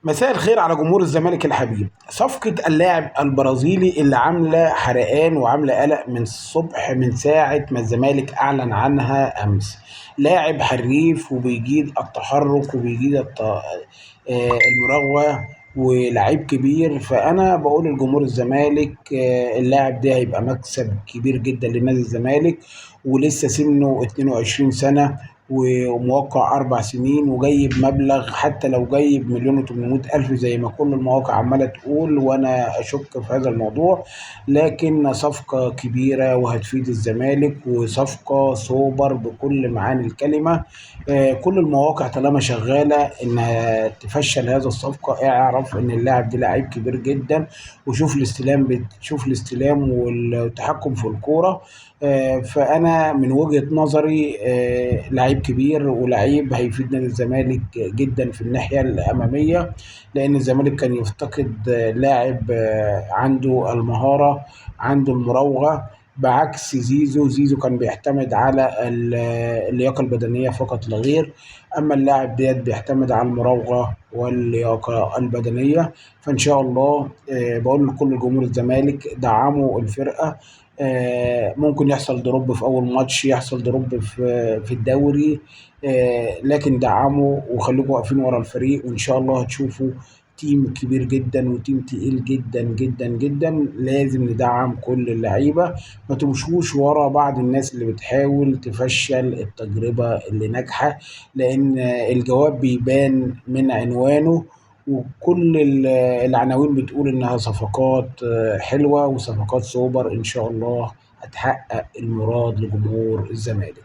مساء الخير على جمهور الزمالك الحبيب. صفقة اللاعب البرازيلي اللي عاملة حرقان وعاملة قلق من الصبح من ساعة ما الزمالك أعلن عنها أمس. لاعب حريف وبيجيد التحرك وبيجيد المراوغة ولاعيب كبير. فأنا بقول لجمهور الزمالك اللاعب ده هيبقى مكسب كبير جدا لنادي الزمالك، ولسه سنه 22 سنة وموقع 4 سنين وجايب مبلغ، حتى لو جايب 1,800,000 زي ما كل المواقع عمالة تقول، وأنا أشك في هذا الموضوع. لكن صفقة كبيرة وهتفيد الزمالك وصفقة سوبر بكل معاني الكلمة. كل المواقع طالما شغالة إنها تفشل هذا الصفقة، اعرف إن اللاعب ده لعيب كبير جدا. وشوف الاستلام، بتشوف الاستلام والتحكم في الكورة. فأنا من وجهة نظري لعيب كبير ولعيب هيفيد نادي الزمالك جدا في الناحية الأمامية، لأن الزمالك كان يفتقد لاعب عنده المهارة، عنده المراوغة، بعكس زيزو كان بيعتمد على اللياقة البدنية فقط لا غير. أما اللاعب ديت بيعتمد على المراوغة واللياقة البدنية. فإن شاء الله بقول لكل جمهور الزمالك دعموا الفرقة. ممكن يحصل دروب في اول ماتش، يحصل دروب في الدوري، لكن دعموا وخليكم واقفين ورا الفريق، وان شاء الله هتشوفوا تيم كبير جدا وتيم تقيل جدا جدا جدا. لازم ندعم كل اللعيبه، ما تمشوش ورا بعض الناس اللي بتحاول تفشل التجربه اللي ناجحه، لان الجواب بيبان من عنوانه. وكل العناوين بتقول انها صفقات حلوه وصفقات سوبر، ان شاء الله هتحقق المراد لجمهور الزمالك.